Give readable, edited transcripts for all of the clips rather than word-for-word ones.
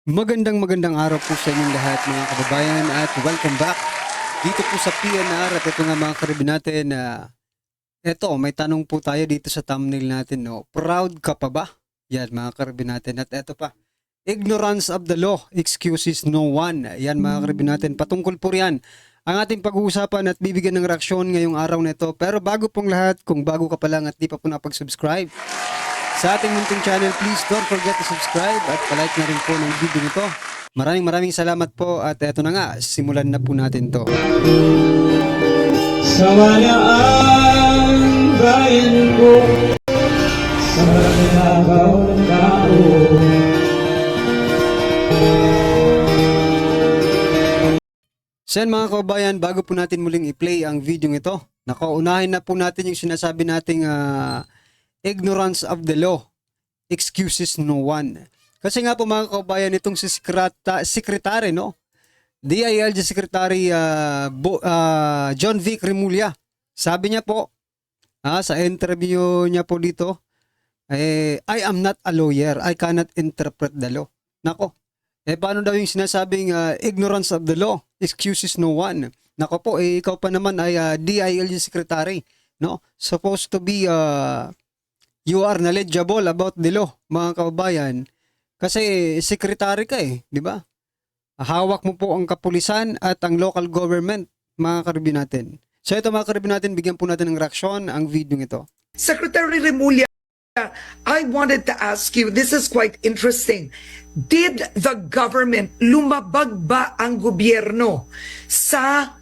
Magandang araw po sa inyong lahat mga kababayan at welcome back dito po sa PNR at ito nga mga karibin natin na eto may tanong po tayo dito sa thumbnail natin, no. Proud ka pa ba? Yan mga karibin natin at eto pa. Ignorance of the law excuses no one. Yan mga karibin natin, patungkol po riyan ang ating pag-uusapan at bibigyan ng reaksyon ngayong araw na ito. Pero bago pong lahat, kung bago ka pa lang at di pa po napag-subscribe sa ating munting channel, please don't forget to subscribe at palike na rin po ng video nito. Maraming salamat po at eto na nga, simulan na po natin to. Sawalaan bayan ko sa maglalabaw ng tao. So yan mga kababayan, bago po natin muling i-play ang video ito, unahin na po natin yung sinasabi nating ignorance of the law excuses no one. Kasi nga po mga kababayan, itong si Secretary, no? DILG Secretary John Vic Remulla, sabi niya po sa interview niya po dito, I am not a lawyer, I cannot interpret the law. Nako, paano daw yung sinasabing ignorance of the law excuses no one? Nako po, ikaw pa naman ay DILG Secretary, no? Supposed to be you are knowledgeable about the law, mga kababayan. Kasi secretary ka di ba? Hawak mo po ang kapulisan at ang local government, mga karibin natin. So ito mga karibin natin, bigyan po natin ng reaksyon ang video ito. Secretary Remulla, I wanted to ask you, this is quite interesting. Did the government, lumabag ba ang gobyerno sa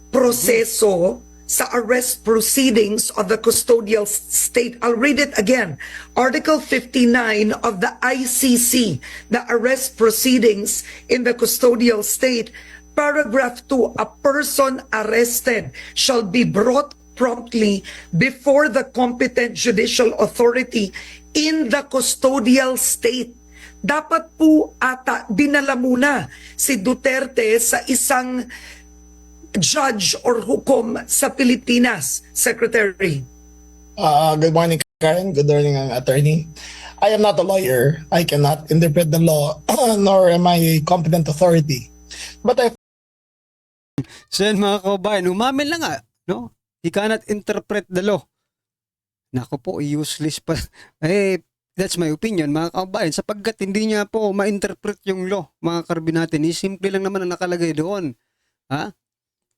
proseso, sa arrest proceedings of the custodial state? I'll read it again. Article 59 of the ICC, the arrest proceedings in the custodial state, paragraph 2, a person arrested shall be brought promptly before the competent judicial authority in the custodial state. Dapat po ata dinala muna si Duterte sa isang judge or hukom sa Pilipinas, Secretary. Good morning, Karen. Good morning, attorney. I am not a lawyer. I cannot interpret the law, nor am I a competent authority. But I So yan mga kababayan, umamin lang no? He cannot interpret the law. Nako po, useless pa. That's my opinion mga kababayan, sapagkat hindi niya po ma-interpret yung law, mga karibin natin. Simple lang naman ang nakalagay doon.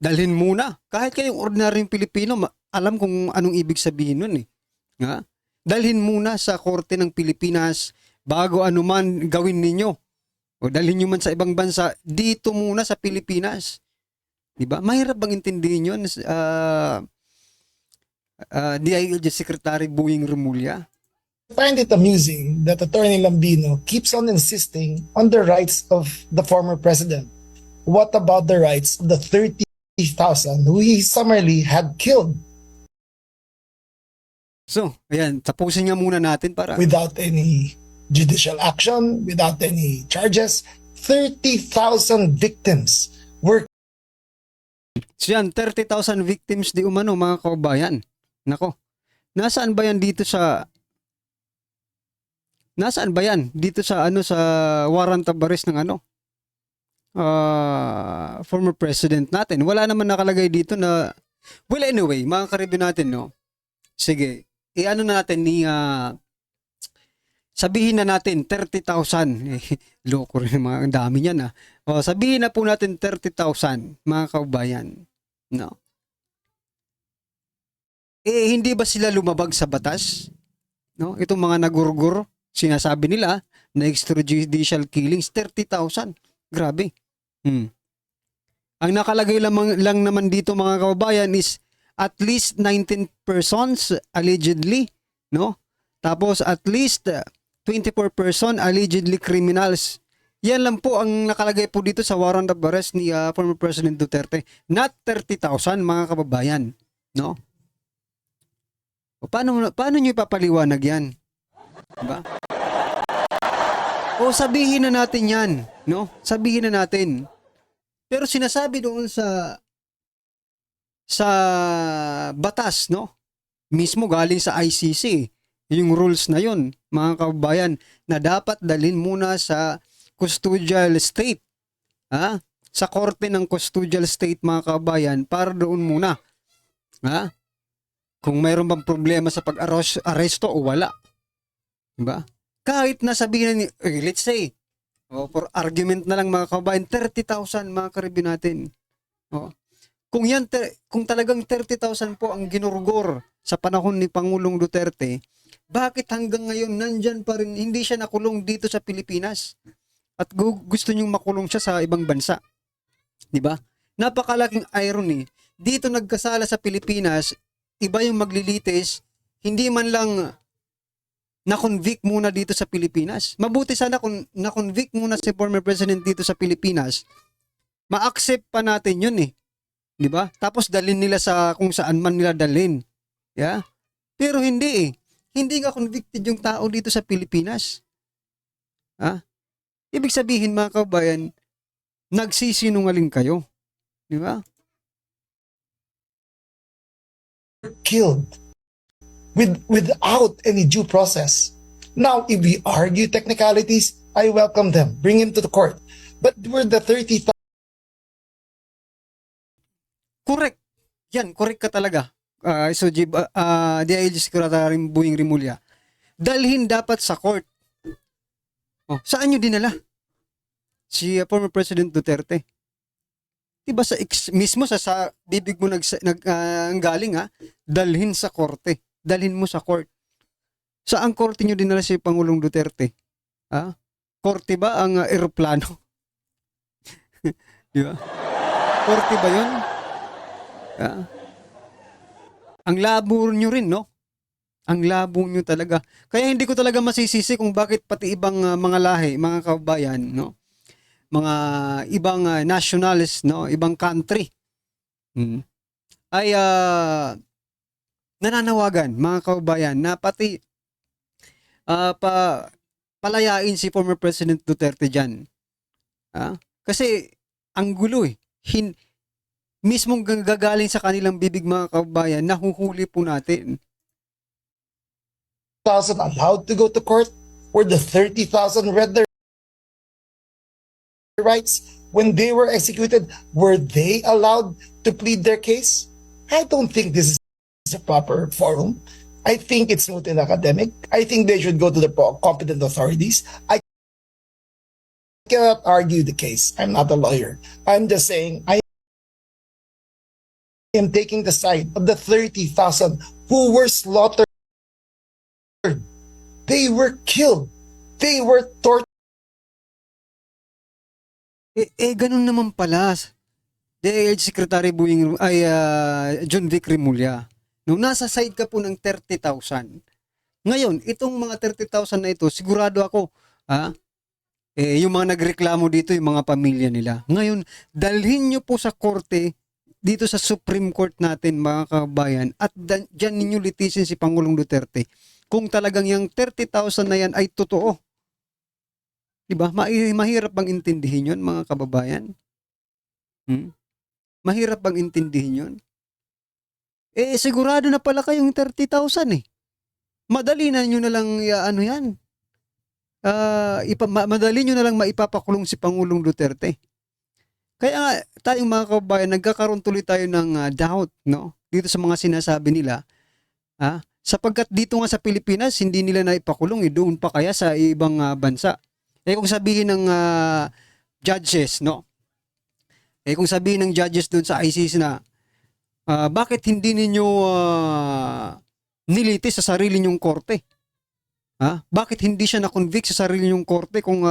Dalhin muna. Kahit kayong ordinaryong Pilipino, alam kung anong ibig sabihin nun Dalhin muna sa korte ng Pilipinas bago anuman gawin ninyo. O dalhin nyo man sa ibang bansa, dito muna sa Pilipinas. Diba? Mahirap bang intindihin yun? DILG Secretary Boying Remulla. find it amusing that Attorney Lambino keeps on insisting on the rights of the former president. What about the rights of the 30,000 who he summarily had killed So, ayan, tapusin nga muna natin para without any judicial action, without any charges? 30,000 victims were So yan, 30,000 victims di umano mga kababayan. Nako, nasaan ba yan dito sa sa warrant of arrest ng former president natin? Wala naman nakalagay dito na, well anyway, mga karibin natin, no? Sige, na natin sabihin na natin 30,000. Loko rin mga dami niyan sabihin na po natin 30,000 mga kababayan, no? Hindi ba sila lumabag sa batas? No? Itong mga nagurgur, sinasabi nila na extrajudicial killings, 30,000. Grabe. Ang nakalagay lang naman dito mga kababayan is at least 19 persons allegedly, no? Tapos at least 24 person allegedly criminals. Yan lang po ang nakalagay po dito sa warrant of arrest ni former President Duterte. Not 30,000 mga kababayan, no? O paano nyo ipapaliwanag yan? Diba? O sabihin na natin yan, no? Sabihin na natin. Pero sinasabi doon sa batas, no? Mismo galing sa ICC, yung rules na yun, mga kababayan, na dapat dalhin muna sa custodial state. Sa korte ng custodial state, mga kabayan, para doon muna. Kung mayroon bang problema sa pag-aresto o wala. Diba? Kahit nasabihin ni, let's say, for argument na lang mga kabayan, 30,000 mga karibin natin. Kung talagang 30,000 po ang ginurgor sa panahon ni Pangulong Duterte, bakit hanggang ngayon nandyan pa rin, hindi siya nakulong dito sa Pilipinas? At gusto niyong makulong siya sa ibang bansa. Diba? Napakalaking irony. Dito nagkasala sa Pilipinas, iba yung maglilitis, hindi man lang na-convict muna dito sa Pilipinas. Mabuti sana kung na-convict muna si former president dito sa Pilipinas, ma-accept pa natin yun eh. Di ba? Tapos dalhin nila sa kung saan man nila dalhin. Yeah? Pero hindi eh. Hindi nga convicted yung tao dito sa Pilipinas. Ibig sabihin mga kabayan, nagsisinungaling kayo. Di ba? Killed without any due process. Now, if we argue technicalities, I welcome them. Bring him to the court. But we're the 30,000. Correct. Yan, correct ka talaga. DILG Secretary Boying Rimulya. Dalhin dapat sa court. Saan nyo dinala? Si former President Duterte. Diba mismo sa bibig mo galing dalhin sa korte. Dalhin mo sa court. Saan korte nyo dinala si Pangulong Duterte? Korte ba ang eroplano? Diba? Korte ba yun? Ang labo nyo rin, no? Ang labo nyo talaga. Kaya hindi ko talaga masisisi kung bakit pati ibang mga lahi, mga kabayan, no? Mga ibang nationalists, no? Ibang country. Ay nananawagan, mga kabayan, na pati palayain si former President Duterte dyan. Kasi ang gulo eh. Mismong gagaling sa kanilang bibig, mga kabayan, nahuhuli po natin. Allowed to go to court, where the 30,000 read their rights when they were executed. Were they allowed to plead their case? I don't think this is a proper forum. I think it's not an academic. I think they should go to the competent authorities. I cannot argue the case. I'm not a lawyer. I'm just saying I am taking the side of the 30,000 who were slaughtered. They were killed. They were tortured. Ganun naman pala. DILG Secretary John Vic Rimulya. Nung nasa side ka po ng 30,000. Ngayon, itong mga 30,000 na ito, sigurado ako, yung mga nagreklamo dito, yung mga pamilya nila. Ngayon, dalhin nyo po sa korte, dito sa Supreme Court natin, mga kabayan, at dyan ninyo litisin si Pangulong Duterte. Kung talagang yung 30,000 na yan ay totoo. Diba? Mahirap bang intindihin yun, mga kababayan? Mahirap bang intindihin yun? Sigurado na pala kayong 30,000 eh. Madali na nyo na lang, madali nyo na lang maipapakulong si Pangulong Duterte. Kaya tayong mga kababayan, nagkakaroon tuloy tayo ng doubt, no? Dito sa mga sinasabi nila. Sapagkat dito nga sa Pilipinas, hindi nila naipakulong, doon pa kaya sa ibang bansa. Kung sabihin ng judges, no? Kung sabihin ng judges doon sa ICC na, bakit hindi ninyo nilitis sa sarili nyong korte? Bakit hindi siya na-convict sa sarili nyong korte kung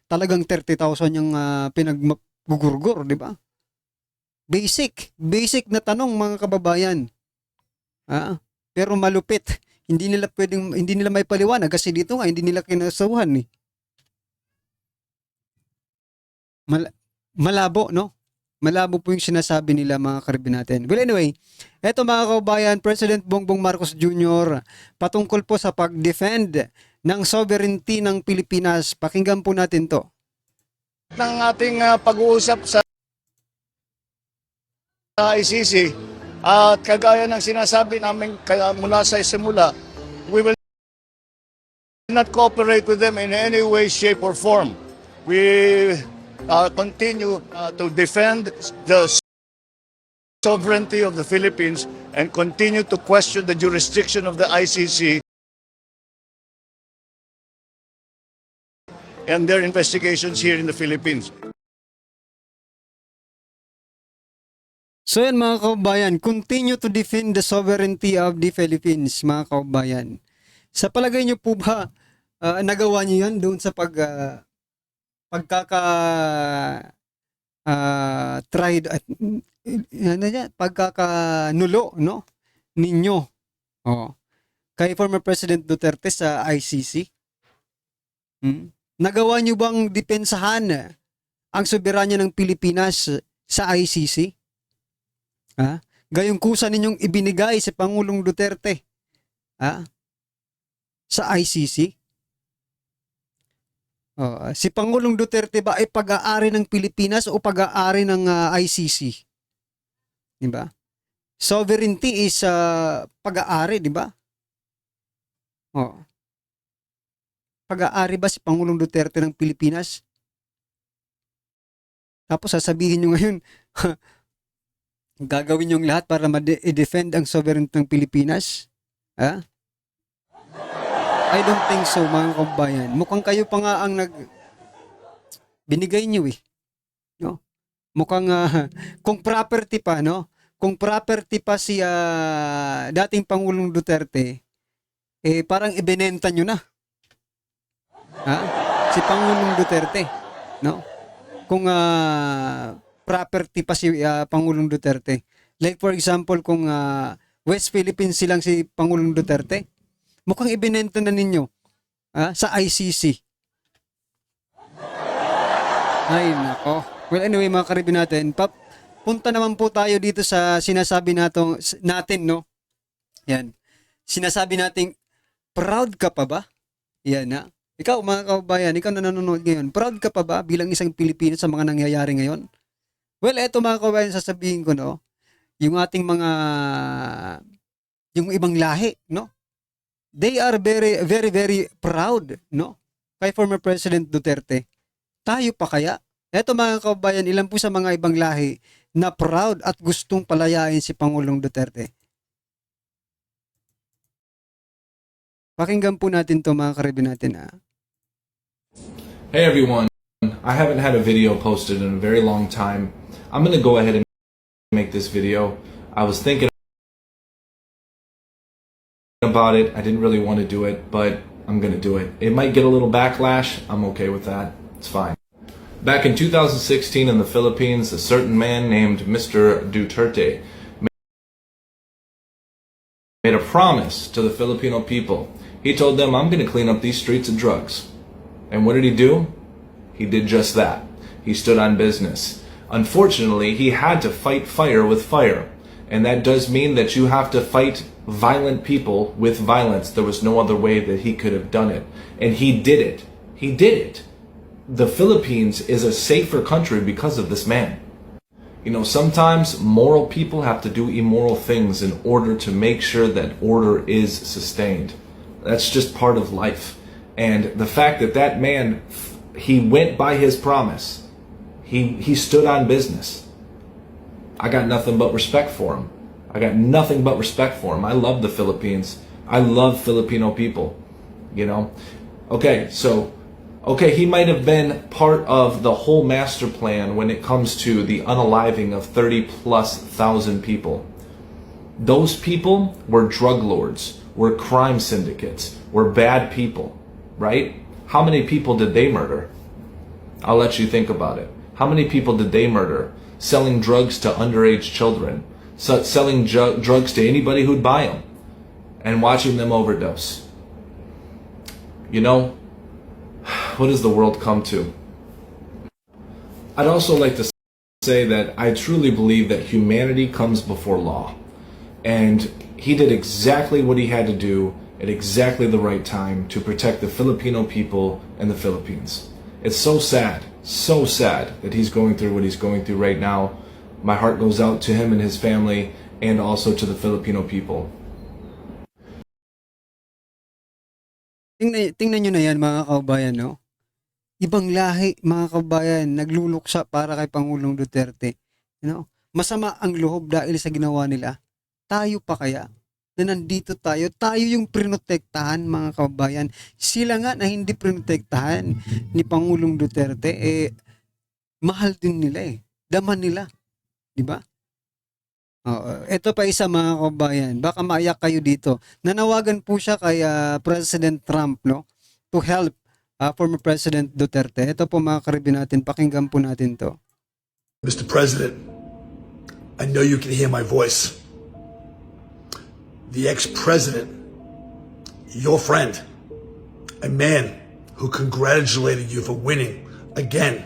talagang 30,000 yung pinagugurgor, di ba? Basic na tanong, mga kababayan. Pero malupit. Hindi nila may paliwanag kasi dito nga hindi nila kinasuhan eh. Malabo, no? Malabo po yung sinasabi nila, mga karibin natin. Well, anyway, eto mga kababayan, President Bongbong Marcos Jr. patungkol po sa pag-defend ng sovereignty ng Pilipinas. Pakinggan po natin to. Ng ating pag-uusap sa ICC at kagaya ng sinasabi namin mula sa simula, we will not cooperate with them in any way, shape, or form. We continue to defend the sovereignty of the Philippines and continue to question the jurisdiction of the ICC and their investigations here in the Philippines. So yan mga kaubayan, continue to defend the sovereignty of the Philippines, mga kaubayan. Sa palagay nyo po ba, nagawa nyo yan doon sa tried at pagkakanulo, no? Ninyo. Oh. Kay former President Duterte sa ICC. Nagawa nyo bang depensahan ang soberanya ng Pilipinas sa ICC? Ha? Gayong kusa ninyong ibinigay si Pangulong Duterte sa ICC? Si Pangulong Duterte ba ay pag-aari ng Pilipinas o pag-aari ng ICC? Diba? Sovereignty is pag-aari, diba? Pag-aari ba si Pangulong Duterte ng Pilipinas? Tapos sasabihin nyo ngayon, gagawin yung lahat para ma-defend ang sovereignty ng Pilipinas? I don't think so, mga kabayan. Mukhang kayo pa nga ang binigay nyo eh. No? Mukhang kung property pa, no? Kung property pa si dating Pangulong Duterte, parang ibinenta nyo na. Si Pangulong Duterte, no? Kung property pa si Pangulong Duterte. Like for example, kung West Philippines silang si Pangulong Duterte, mukhang ibinenta na ninyo sa ICC. Ay, nako. Well, anyway, mga karibin natin, punta naman po tayo dito sa sinasabi natin, no? Yan. Sinasabi natin, proud ka pa ba? Yan, Ikaw, mga kaubayan, ikaw na nanonood ngayon, proud ka pa ba bilang isang Pilipino sa mga nangyayari ngayon? Well, eto mga kaubayan, sasabihin ko, no? Yung ating yung ibang lahi, no? They are very, very, very proud, no? Kay former President Duterte. Tayo pa kaya? Eto mga kaubayan, ilan po sa mga ibang lahi na proud at gustong palayain si Pangulong Duterte. Pakinggan po natin to mga karibin natin. Hey everyone, I haven't had a video posted in a very long time. I'm going to go ahead and make this video. I was thinking about it. I didn't really want to do it, but I'm going to do it. It might get a little backlash. I'm okay with that. It's fine. Back in 2016 in the Philippines, a certain man named Mr. Duterte made a promise to the Filipino people. He told them, I'm going to clean up these streets of drugs. And what did he do? He did just that. He stood on business. Unfortunately, he had to fight fire with fire. And that does mean that you have to fight violent people with violence. There was no other way that he could have done it. And he did it. He did it. The Philippines is a safer country because of this man. You know, sometimes moral people have to do immoral things in order to make sure that order is sustained. That's just part of life. And the fact that that man, he went by his promise. He stood on business. I got nothing but respect for him. I got nothing but respect for him. I love the Philippines. I love Filipino people, you know. Okay, he might have been part of the whole master plan when it comes to the unaliving of 30,000+ people. Those people were drug lords, were crime syndicates, were bad people, right? How many people did they murder? I'll let you think about it. How many people did they murder? Selling drugs to underage children, selling drugs to anybody who'd buy them, and watching them overdose. You know, what does the world come to? I'd also like to say that I truly believe that humanity comes before law. And he did exactly what he had to do at exactly the right time to protect the Filipino people and the Philippines. It's so sad that he's going through what he's going through right now. My heart goes out to him and his family and also to the Filipino people. Tingnan nyo na yan mga kaubayan, no? ibang lahi, mga kabayan, nagluluksa para kay Pangulong Duterte. Masama ang loob dahil sa ginawa nila. Tayo pa kaya na nandito tayo? Tayo yung prinotektahan, mga kabayan. Sila nga na hindi prinotektahan ni Pangulong Duterte, mahal din nila Daman nila. Di ba? Ito pa isa, mga kabayan. Baka maiyak kayo dito. Nanawagan po siya kay President Trump, to help former President Duterte. Ito po, mga karibin natin. Pakinggan po natin to. Mr. President, I know you can hear my voice. The ex-president, your friend, a man who congratulated you for winning again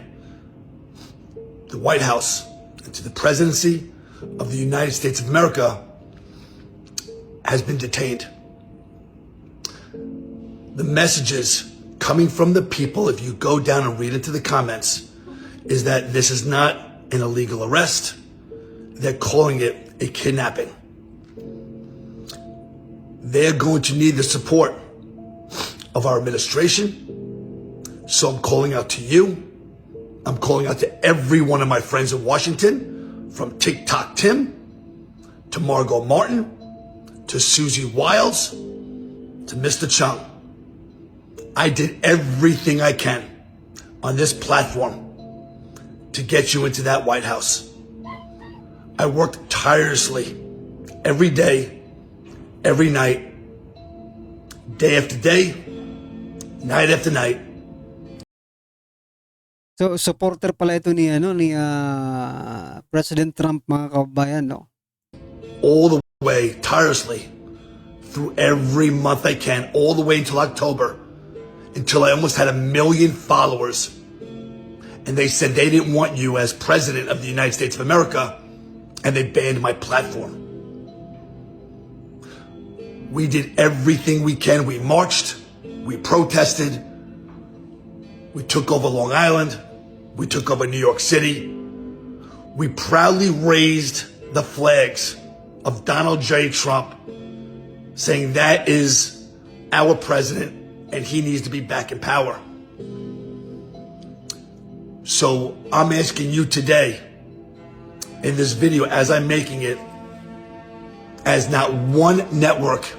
the White House and to the presidency of the United States of America, has been detained. The messages coming from the people, if you go down and read into the comments, is that this is not an illegal arrest. They're calling it a kidnapping. They're going to need the support of our administration. So I'm calling out to you. I'm calling out to every one of my friends in Washington, from TikTok Tim to Margot Martin to Susie Wiles to Mr. Chung. I did everything I can on this platform to get you into that White House. I worked tirelessly every day, every night, day after day, night after night. So, supporter pala ito ni President Trump, mga kabayan, All the way, tirelessly, through every month I can, all the way until October, until I almost had 1 million followers. And they said they didn't want you as President of the United States of America, and they banned my platform. We did everything we can. We marched, we protested, we took over Long Island, we took over New York City. We proudly raised the flags of Donald J. Trump, saying that is our president and he needs to be back in power. So I'm asking you today, in this video, as I'm making it, as not one network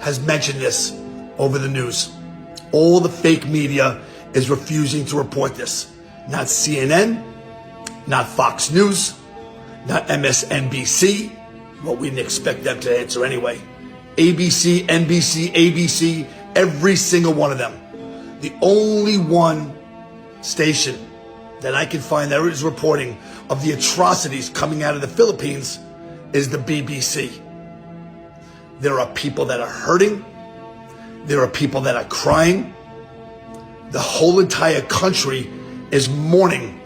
has mentioned this over the news. All the fake media is refusing to report this. Not CNN, not Fox News, not MSNBC. Well, we didn't expect them to answer anyway. ABC, NBC, ABC, every single one of them. The only one station that I can find that is reporting of the atrocities coming out of the Philippines is the BBC. There are people that are hurting. There are people that are crying. The whole entire country is mourning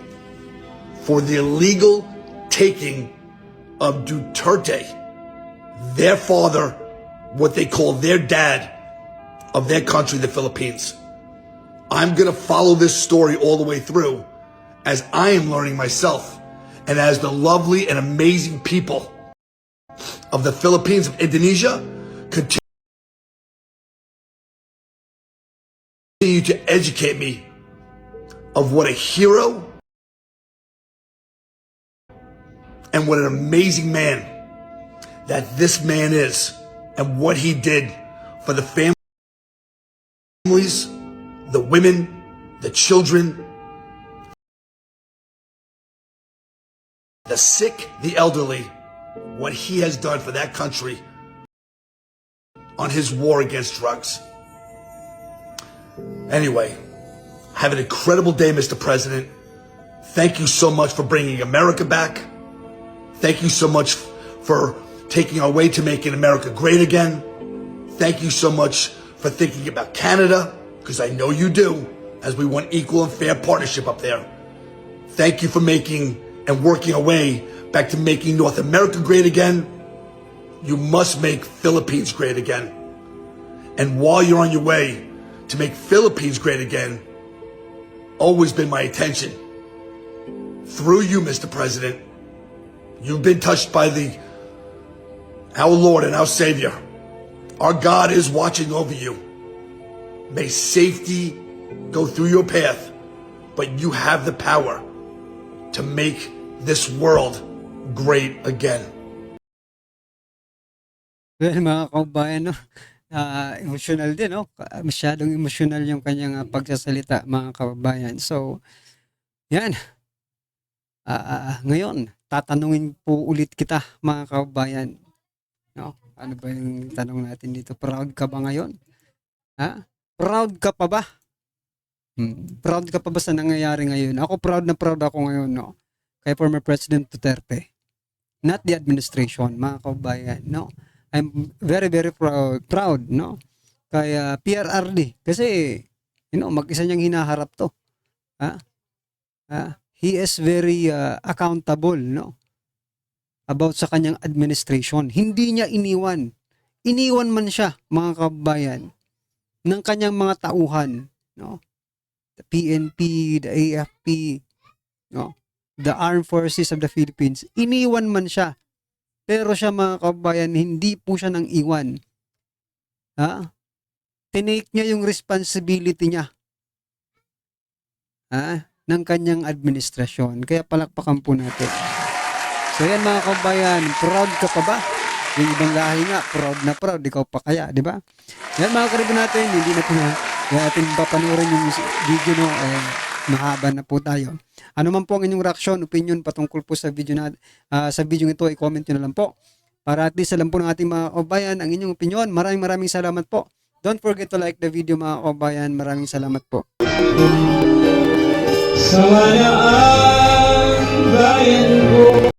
for the illegal taking of Duterte, their father, what they call their dad of their country, the Philippines. I'm going to follow this story all the way through as I am learning myself and as the lovely and amazing people of the Philippines, of Indonesia, continue to educate me of what a hero and what an amazing man that this man is, and what he did for the families, the women, the children, the sick, the elderly, what he has done for that country on his war against drugs. Anyway, have an incredible day, Mr. President. Thank you so much for bringing America back. Thank you so much for taking our way to making America great again. Thank you so much for thinking about Canada, because I know you do, as we want equal and fair partnership up there. Thank you for making and working our way back to making North America great again. You must make Philippines great again. And while you're on your way to make Philippines great again, always been my intention, through you, Mr. President, you've been touched by our Lord and our Savior. Our God is watching over you. May safety go through your path but you have the power to make this world great again. Well, mga kaubayan, no? Emotional din, no? Masyadong emotional yung kanyang pagsasalita, mga kaubayan. So, yan. Ngayon, tatanungin po ulit kita, mga kaubayan. No? Ano ba yung tanong natin dito? Proud ka ba ngayon? Ha? Proud ka pa ba? Proud ka pa ba sa nangyayari ngayon? Ako proud na proud ako ngayon, no? Kay former President Duterte. Not the administration, mga kaubayan, no? I'm very, very proud, no? Kay PRRD. Kasi, mag-isa niyang hinaharap to. He is very accountable, no? About sa kanyang administration. Hindi niya iniwan. Iniwan man siya, mga kabayan, ng kanyang mga tauhan, no? The PNP, the AFP, no? The Armed Forces of the Philippines. Iniwan man siya. Pero siya, mga kabayan, hindi po siya nang iwan. Tinake niya yung responsibility niya. Ng kanyang administrasyon. Kaya palakpakan po natin. So yan, mga kabayan, proud ka pa ba? Yung ibang lahi nga, proud na proud. Ikaw pa kaya, di ba? Yan, mga karibo natin, hindi na po natin papanoorin yung video, no? Mahaba na po tayo. Ano man po ang inyong reaksyon, opinion patungkol po sa video sa video ito, i-comment nyo na lang po. Para at least alam po ng ating mga kabayan ang inyong opinion. Maraming salamat po. Don't forget to like the video, mga kabayan. Maraming salamat po. Sa walang bayan ko.